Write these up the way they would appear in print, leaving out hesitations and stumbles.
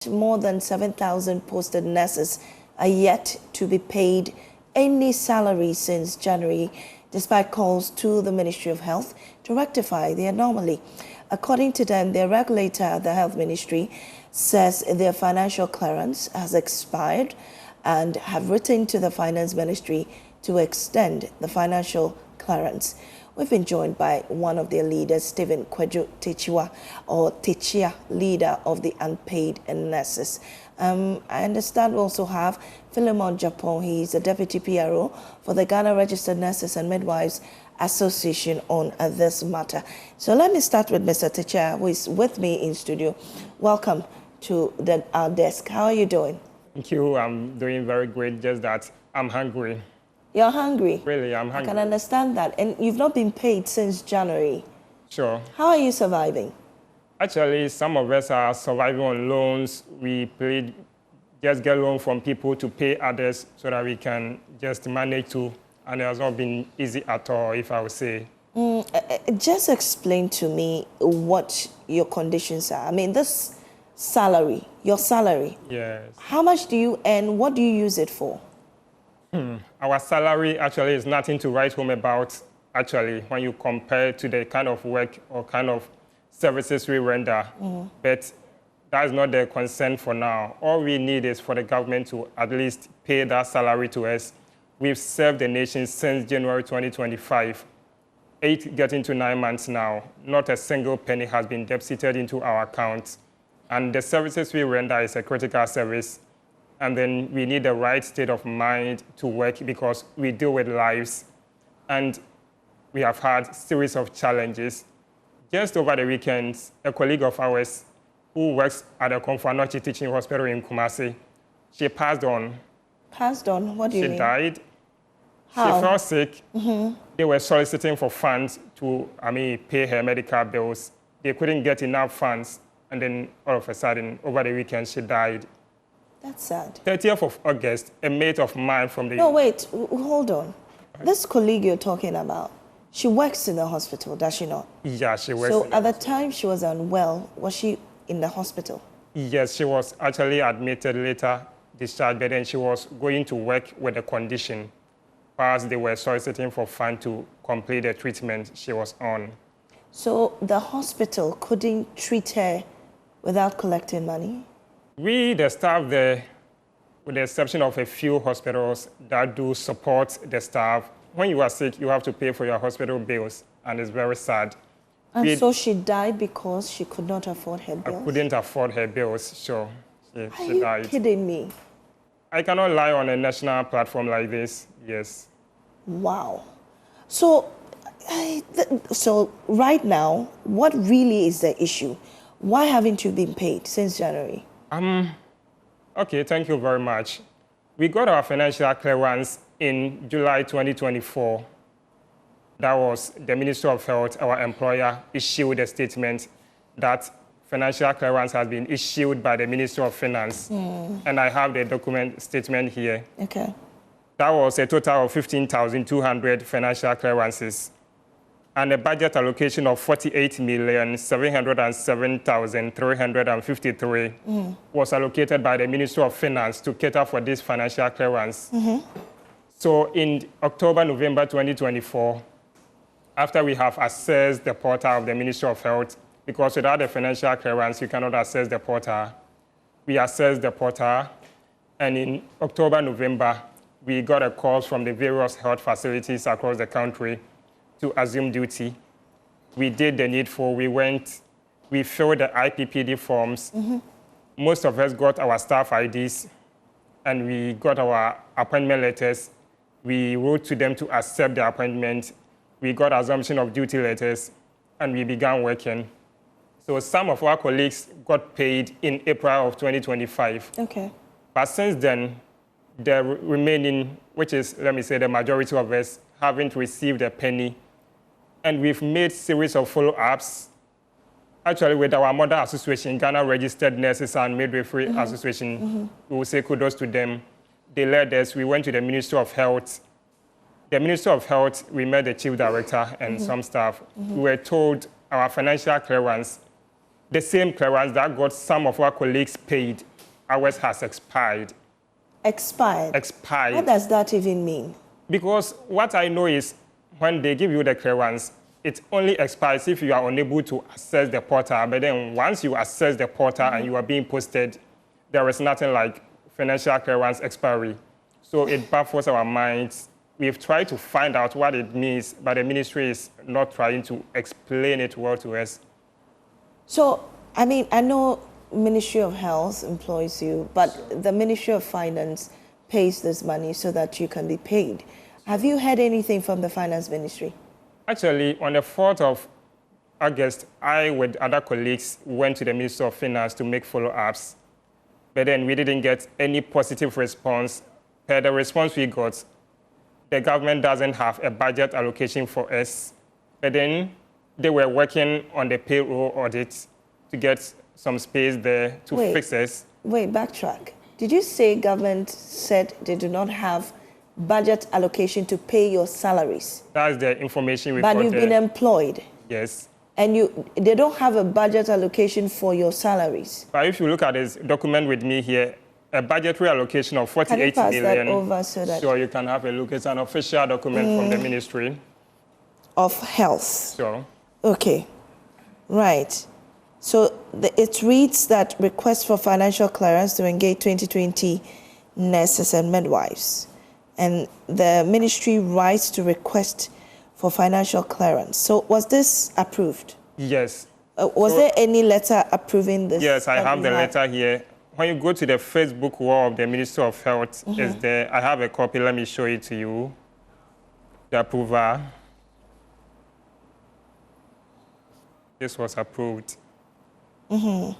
More than 7,000 posted nurses are yet to be paid any salary since January, despite calls to the Ministry of Health to rectify the anomaly. According to them, their regulator, the Health Ministry, says their financial clearance has expired and have written to the Finance Ministry to extend the financial clearance. We've been joined by one of their leaders, Stephen Kwejo Techiwa, or Techia, leader of the Unpaid Nurses. I understand we also have Philemon Japon. He's a deputy PRO for the Ghana Registered Nurses and Midwives Association on this matter. So let me start with Mr. Techia, who is with me in studio. Welcome to our desk. How are you doing? Thank you. I'm doing very great, just that I'm hungry. You're hungry? Really, I'm hungry. I can understand that. And you've not been paid since January. Sure. How are you surviving? Actually, some of us are surviving on loans. We just get loans from people to pay others so that we can just manage to, and it has not been easy at all, if I would say. Just explain to me what your conditions are. I mean, this salary, your salary. Yes. How much do you earn? What do you use it for? Our salary actually is nothing to write home about, actually, when you compare to the kind of work or kind of services we render. But that is not the concern for now. All we need is for the government to at least pay that salary to us. We've served the nation since January 2025, getting to 9 months now. Not a single penny has been deposited into our accounts. And the services we render is a critical service. And then we need the right state of mind to work because we deal with lives. And we have had a series of challenges. Just over the weekend, a colleague of ours who works at the Komfo-Anokye Teaching Hospital in Kumasi, she passed on. Passed on? What do you mean? She died. How? She fell sick. They were soliciting for funds to, pay her medical bills. They couldn't get enough funds. And then all of a sudden, over the weekend, she died. That's sad. 30th of August, a mate of mine from the... No, wait, hold on. This colleague you're talking about, she works in the hospital, does she not? Yeah, she works. So at the time she was unwell, was she in the hospital? Yes, she was actually admitted, later discharged, but then she was going to work with the condition whilst they were soliciting for funds to complete the treatment she was on. So the hospital couldn't treat her without collecting money? We, the staff there, with the exception of a few hospitals that do support the staff, when you are sick, you have to pay for your hospital bills, and it's very sad. And so she died because she could not afford her bills? Couldn't afford her bills, sure. She died. Are you kidding me? I cannot lie on a national platform like this, yes. Wow. So, so right now, what really is the issue? Why haven't you been paid since January? Okay, thank you very much. We got our financial clearance in July 2024. That was the Ministry of Health, our employer, issued a statement that financial clearance has been issued by the Ministry of Finance. And I have the document statement here. Okay. That was a total of 15,200 financial clearances. And a budget allocation of 48,707,353 was allocated by the Ministry of Finance to cater for this financial clearance. So in October, November 2024, after we have assessed the portal of the Ministry of Health, because without the financial clearance, you cannot access the portal, we assessed the portal, and in October, November, we got a call from the various health facilities across the country to assume duty. We did the needful. We filled the IPPD forms. Most of us got our staff IDs, and we got our appointment letters. We wrote to them to accept the appointment. We got assumption of duty letters, and we began working. So some of our colleagues got paid in April of 2025. Okay. But since then, the remaining, which is, let me say, the majority of us, haven't received a penny. And we've made series of follow-ups, actually with our mother association, Ghana Registered Nurses and Midwifery Association. We will say kudos to them. They led us. We went to the Ministry of Health. The Ministry of Health, we met the Chief Director and some staff. We were told our financial clearance the same clearance that got some of our colleagues paid, ours has expired. Expired? Expired. What does that even mean? Because what I know is when they give you the clearance, it only expires if you are unable to access the portal. But then once you access the portal and you are being posted, there is nothing like financial clearance expiry. So it baffles our minds. We've tried to find out what it means, but the ministry is not trying to explain it well to us. So, I mean, I know Ministry of Health employs you, but the Ministry of Finance pays this money so that you can be paid. Have you heard anything from the Finance Ministry? Actually, on the 4th of August, I, with other colleagues, went to the Ministry of Finance to make follow-ups. But then we didn't get any positive response. Per the response we got, the government doesn't have a budget allocation for us. But then they were working on the payroll audit to get some space there to fix us. Wait, backtrack. Did you say government said they do not have budget allocation to pay your salaries? That's the information we got. But you've been employed? Yes. And they don't have a budget allocation for your salaries? But if you look at this document with me here, a budgetary allocation of 48 million. Can you pass that over so that... Sure, you can have a look. It's an official document from the Ministry of Health. Sure. Okay. Right. So it reads that request for financial clearance to engage 2020 nurses and midwives. And the ministry writes to request for financial clearance. So was this approved? Yes. Was there any letter approving this? Yes, I have the letter here. When you go to the Facebook wall of the Ministry of Health, is there. I have a copy. Let me show it to you. The approval. This was approved. You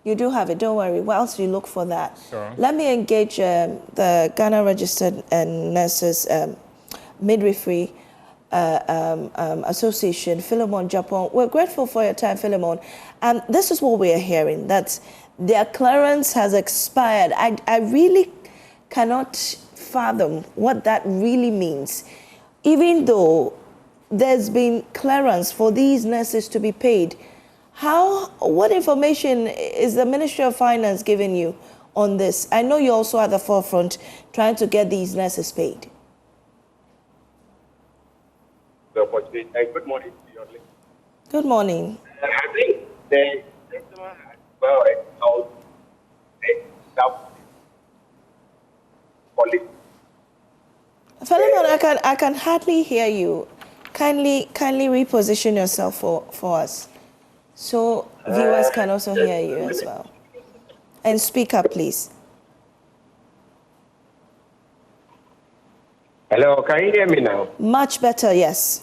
do have it. Don't worry. Whilst we look for that, Sure. Let me engage the Ghana Registered Nurses Midwifery Association, Philemon Japan. We're grateful for your time, Philemon. This is what we are hearing, that their clearance has expired. I really cannot fathom what that really means, even though there's been clearance for these nurses to be paid. What information is the Ministry of Finance giving you on this? I know you're also at the forefront trying to get these nurses paid. Good morning to you. Good morning. I think the customer has well held a policy. Philemon, I can hardly hear you. Kindly reposition yourself for us, so viewers can also hear you as well. And speak up, please. Hello, can you hear me now? Much better, yes.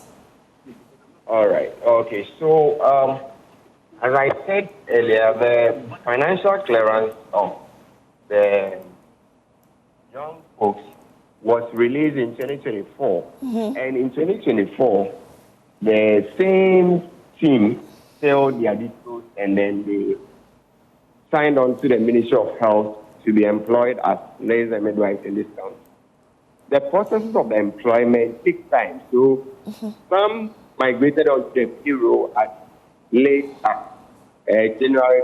All right. Okay. So, as I said earlier, the financial clearance of the young folks was released in 2024. And in 2024, the same team filled their details and then they signed on to the Ministry of Health to be employed as nurses and midwives in this country. The process of the employment takes time. So some migrated onto the payroll at late January,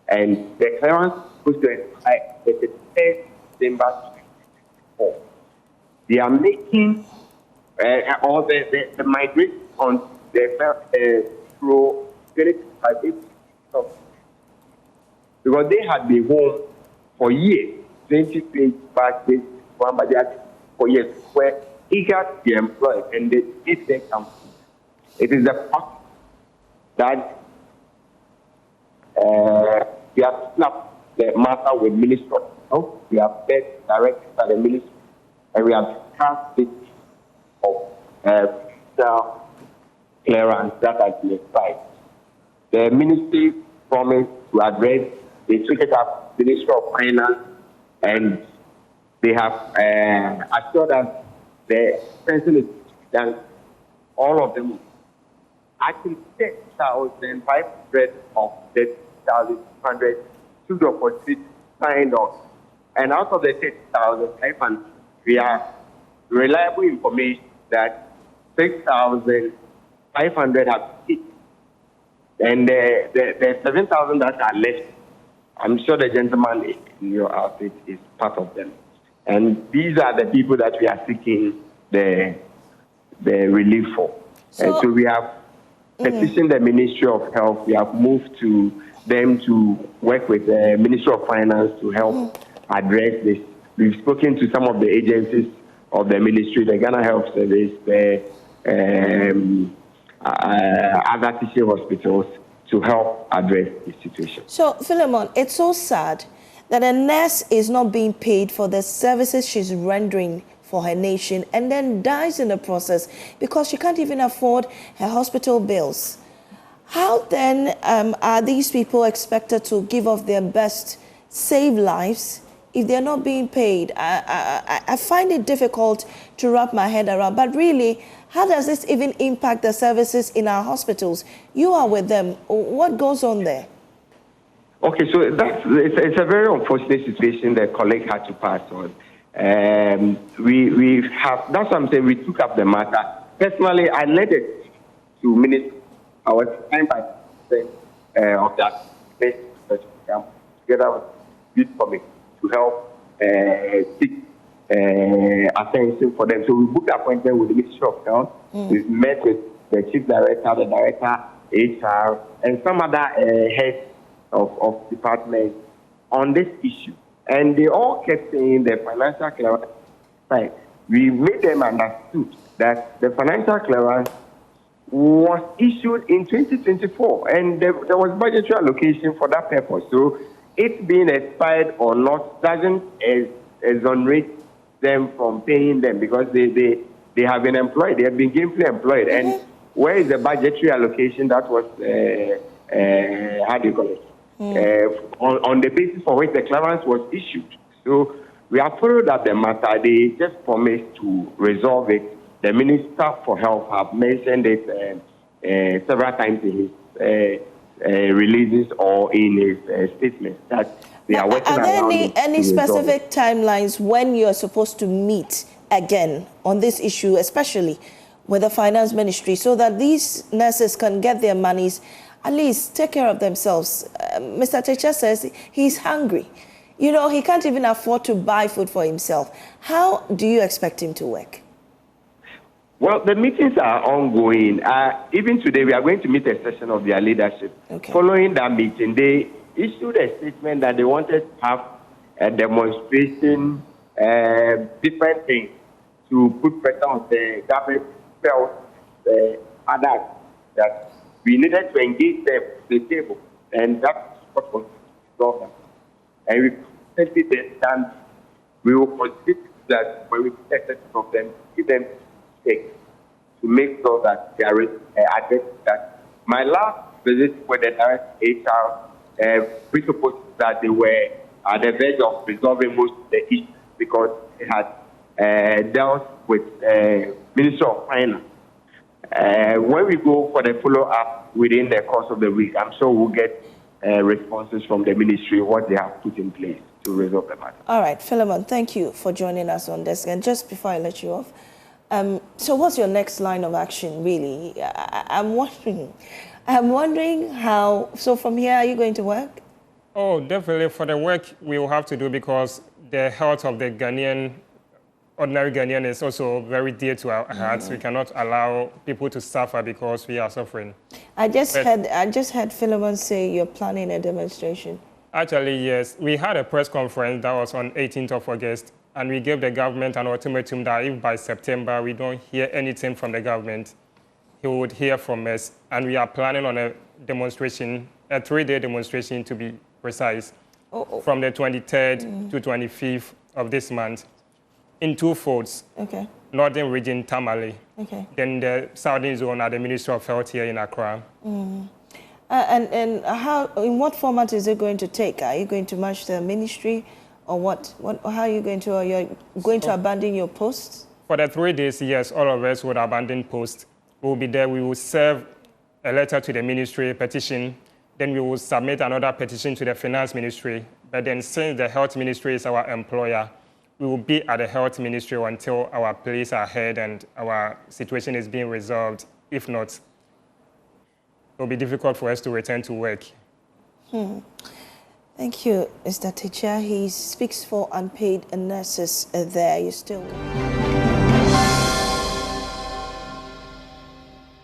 and the clearance goes to expire the 1st December 2024. They are making all the migration on the payroll 2025 because they had been home for years, 2020 back this one, but they had for years where eager to be employed and they did their company. It is the fact that we have snapped the matter with Ministry of Health. We have met directly by the Ministry and we have discussed it of clearance that has been expired. The Ministry promised to address. They took it up, Ministry of Finance, and they have assured us the person is done. All of them. Actually, 10,500 of the 10,200 to the opportunity signed on. And out of the 10,500, we have reliable information that 6,000 500 have hit. And the 7,000 that are left, I'm sure the gentleman in your outfit is part of them. And these are the people that we are seeking the relief for. And so we have petitioned the Ministry of Health. We have moved to them to work with the Ministry of Finance to help address this. We've spoken to some of the agencies of the ministry, the Ghana Health Service, the other teaching hospitals, to help address this situation. So, Philemon, it's so sad that a nurse is not being paid for the services she's rendering for her nation and then dies in the process because she can't even afford her hospital bills. How then are these people expected to give of their best, save lives, if they're not being paid? I find it difficult to wrap my head around. But really, how does this even impact the services in our hospitals? You are with them. What goes on there? Okay, so it's a very unfortunate situation the colleague had to pass on. We have, that's what I'm saying, we took up the matter. Personally, I led it to Minister. I was signed by of that together with youth committee to help seek attention for them. So we booked an appointment with the Ministry of Health. We've met with the Chief Director, the Director, HR, and some other heads of departments on this issue. And they all kept saying the financial clearance. Right. We made them understood that the financial clearance was issued in 2024, and there was budgetary allocation for that purpose. So it being expired or not doesn't exonerate them from paying them, because they have been employed, they have been gainfully employed. And where is the budgetary allocation that was, how do you call it? On the basis for which the clearance was issued. So we have followed up the matter. They just promised to resolve it. The Minister for Health have mentioned it several times in his releases or in his statements that they are working around it. Are there any specific timelines when you are supposed to meet again on this issue, especially with the Finance Ministry, so that these nurses can get their monies, at least take care of themselves? Mr. Teacher says he's hungry. You know, he can't even afford to buy food for himself. How do you expect him to work? Well, the meetings are ongoing. Even today, we are going to meet a session of their leadership. Okay. Following that meeting, they issued a statement that they wanted to have a demonstration, different things, to put pressure on the government, felt others, that we needed to engage them at the table, and that's what was resolved. And we simply did that. We will consider that when we get a of them, give them take to make sure that they are addressed that. My last visit with the direct HR presupposed that they were at the verge of resolving most of the issues, because it had dealt with Ministry of Finance. When we go for the follow-up within the course of the week, I'm sure we'll get responses from the ministry, what they have put in place to resolve the matter. All right, Philemon, thank you for joining us on this. And just before I let you off, so what's your next line of action, really? I'm wondering how, so from here, are you going to work? Oh, definitely. For the work we will have to do, because the health of the ordinary Ghanaian is also very dear to our hearts. We cannot allow people to suffer because we are suffering. I just had Philemon say you're planning a demonstration. Actually, yes. We had a press conference that was on 18th of August, and we gave the government an ultimatum that if by September we don't hear anything from the government, he would hear from us. And we are planning on a demonstration, a 3-day demonstration to be precise, from the 23rd to 25th of this month, in 2 folds. Okay. Northern region, Tamale. Okay. Then the southern zone at the Ministry of Health here in Accra. And how, in what format is it going to take? Are you going to march the ministry, or what? How are you going to? Are you going to abandon your posts? For the 3 days, yes, all of us would abandon posts. We will be there. We will serve a letter to the ministry, a petition. Then we will submit another petition to the Finance Ministry. But then, since the Health Ministry is our employer, we will be at the Health Ministry until our police are heard and our situation is being resolved. If not, will be difficult for us to return to work. Thank you, Mr. Teacher. He speaks for unpaid nurses there. You still.